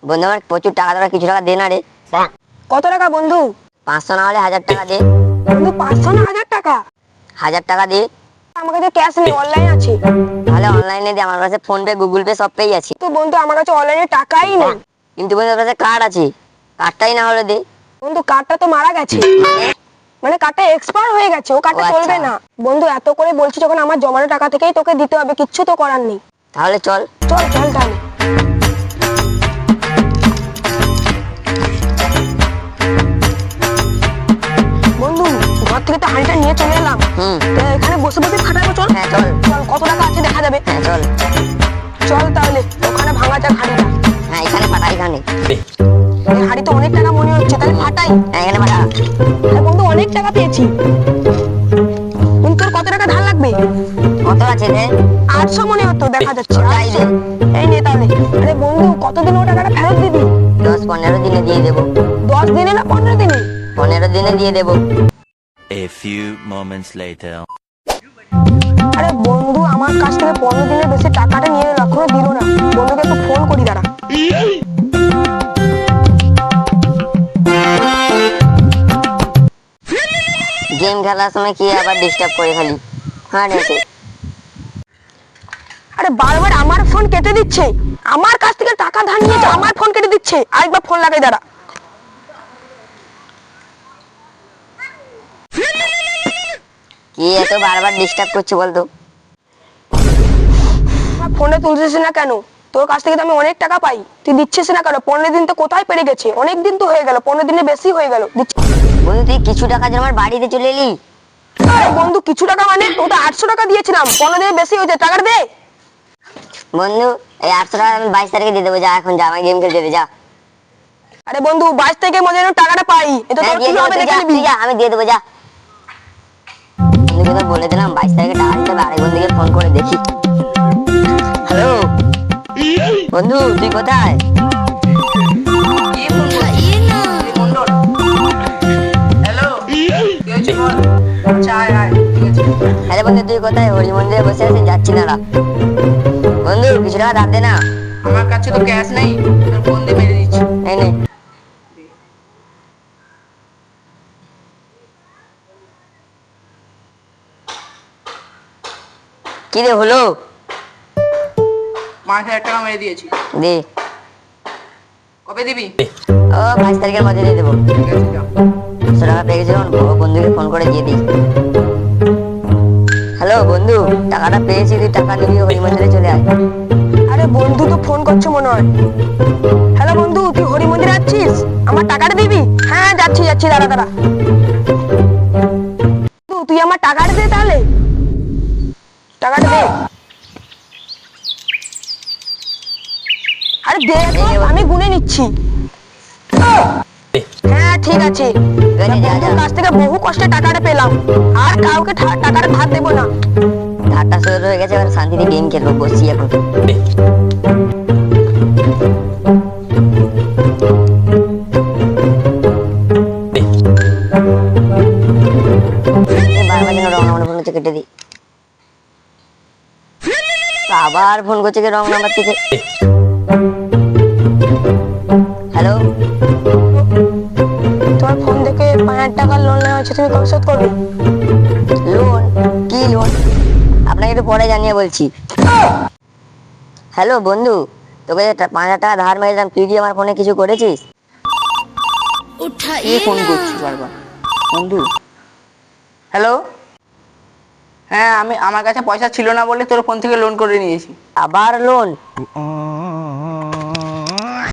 বন্ধু আমার প্রচুর টাকা দরকার, কিছু টাকা দে না রে। কত টাকা বন্ধু? 500 না হলে 1000 টাকা দে। বন্ধু 500 না 1000 টাকা? 1000 টাকা দে। আমার কাছে ক্যাশ নেই, অনলাইন আছে। তাহলে অনলাইনে দে, আমার কাছে ফোন পে গুগল পে সব পেই আছে। তো বন্ধু আমার কাছে অনলাইনে টাকাই নেই। কিন্তু বন্ধু আমার কাছে কার্ড আছে, কার্ডটাই না হলে দে। বন্ধু কার্ডটা তো মারা গেছে, মানে কার্ডটা এক্সপায়ার হয়ে গেছে, ও কার্ডটা ও আচ্ছা। চলবে না। বন্ধু এত করে বলছি যখন, আমার জমানো টাকা থেকেই তোকে দিতে হবে, কিচ্ছু তো করার নেই। তাহলে চল। চল চল তাহলে। বন্ধু ঘর থেকে তো হাঁড়িটা নিয়ে চলে এলাম, তো এখানে বসে বসে ফাটাবো। চল। হ্যাঁ চল। চল, কত টাকা আছে দেখা যাবে। হ্যাঁ চল। চল তাহলে ওখানে ভাঙা যাক হাঁড়িটা। হ্যাঁ এখানে ফাটাই, এখানে। এই হাঁড়ি তো অনেক টাকা মনে হচ্ছে, তাহলে ফাটাই। হ্যাঁ এখানে ফাটা। আরে বন্ধু অনেক টাকা পেয়েছি। কিন্তু তোর কত টাকা ধার লাগবে? কত আছে রে? 800 মনে হতো, দেখা যাচ্ছে। তাই দে। এই নে তাহলে। আরে বন্ধু কতদিন ও টাকাটা ফেরত দিবি? 10-15 দিনে দিয়ে দেবো। 10 দিনে না 15 দিনে? 15 দিনে দিয়ে দেবো। A few moments later. আরে বন্ধু আমার কাছ থেকে 15 দিনের বেশি টাকাটা নিয়ে এলো, এখনো দিল না। বন্ধুকে একটু ফোন করি দাঁড়া। গেম খেলার সময় কি আবার ডিস্টার্ব করে খালি। হ্যাঁ এসে। আরে বারবার আমার ফোন কেটে দিচ্ছে, আমার কাছ থেকে টাকা ধার নিয়েছে, আমার ফোন কেটে দিচ্ছে। আরেকবার ফোন লাগাই দাঁড়া। কি এত বারবার ডিস্টার্ব করছে বলতো? আমার ফোনে তুলছিস না কেন? তোর কাছ থেকে তো আমি অনেক টাকা পাই, তুই দিচ্ছিস না কেন? 15 দিন তো কোথায় পেরে গেছে, অনেক দিন তো হয়ে গেল, 15 দিনে বেশি হয়ে গেল। বন্ধু তুই কিছু টাকা জন্য আমার বাড়িতে চলে এলি। আরে বন্ধু কিছু টাকা মানে, তো 800 টাকা দিয়েছিলাম, 15 দিনে বেশি হয়েছে, টাকাটা দে। বন্ধু এই 800 টাকা আমি 22 তারিখে দিয়ে দেবো, যা এখন যা, আমার গেম খেলতে দে যা। আরে বন্ধু 22 তারিখের মধ্যে যেন টাকাটা পাই, এটা হ্যাঁ তোর দিয়ে কি দেবো, হবে তুই দেখে যা, নিবি। তুই যা, আমি দিয়ে দেবো যা। বন্ধুকে তো বলে দিলাম 22 তারিখে টাকা দিতে হবে, আরেক বন্ধুকে ফোন করে দেখি। হ্যালো বন্ধু, তুই কোথায়? আরে বন্ধু তুই কোথায়? হরি মন্দিরে বসে আছিস, যাচ্ছি না। বন্ধু কিছু টাকা ধার দে না। আমার কাছে তো ক্যাশ নেই, তোর ফোন দিয়ে মেরে দিচ্ছি। এই নে। কি রে হলো? 5000 টাকা মেরে দিয়েছি। দে। কবে দিবি? ও 22 তারিখের মধ্যে দিয়ে দেবো। ঠিক আছে যা। 500 টাকা পেয়ে গেছি, যখন বন্ধুকে ফোন করে দিয়ে দিই। হ্যালো বন্ধু, টাকাটা পেয়েছি, তুই টাকা নিবি, হরি মন্দিরে চলে আয়। আরে বন্ধু তো ফোন করছে মনে হয়। হ্যালো বন্ধু, তুই হরি মন্দিরে যাচ্ছিস? আমার টাকাটা দিবি? হ্যাঁ যাচ্ছি যাচ্ছি, দাঁড়া দাঁড়া। বন্ধু, তুই আমার টাকাটা দে তাহলে, টাকাটা দে। আরে দে তো, আমি গুনে নিচ্ছি। হ্যাঁ ঠিক আছে। যা, যা, যা। বন্ধুর কাছ থেকে বহু কষ্টে টাকাটা পেলাম, আর কাউকে টাকাটা ধার দেবো না। ধারটা শুরু হয়ে গেছে, এবার শান্তিতে গেম খেলবো, বসছি এখন। বারবার যেন রং নাম্বার ফোন হচ্ছে, কেটে দিই। আবার ফোন করছে কি রং নাম্বার থেকে। হ্যালো তোমার ফোন থেকে 5000 টাকার লোন নেওয়া হচ্ছে, তুমি কবে শোধ করবে? লোন? কি লোন? আপনাকে একটু পরে জানিয়ে বলছি। হ্যালো বন্ধু, তোকে যে 5000 টাকা ধার মেরেছিলাম, তুই কি আমার ফোনে কিছু করেছিস? কি ফোন করছিস বারবার? বন্ধু হ্যালো, হ্যাঁ আমার কাছে পয়সা ছিল না বলে তোর ফোন থেকে লোন করে নিয়েছি। আবার লোন?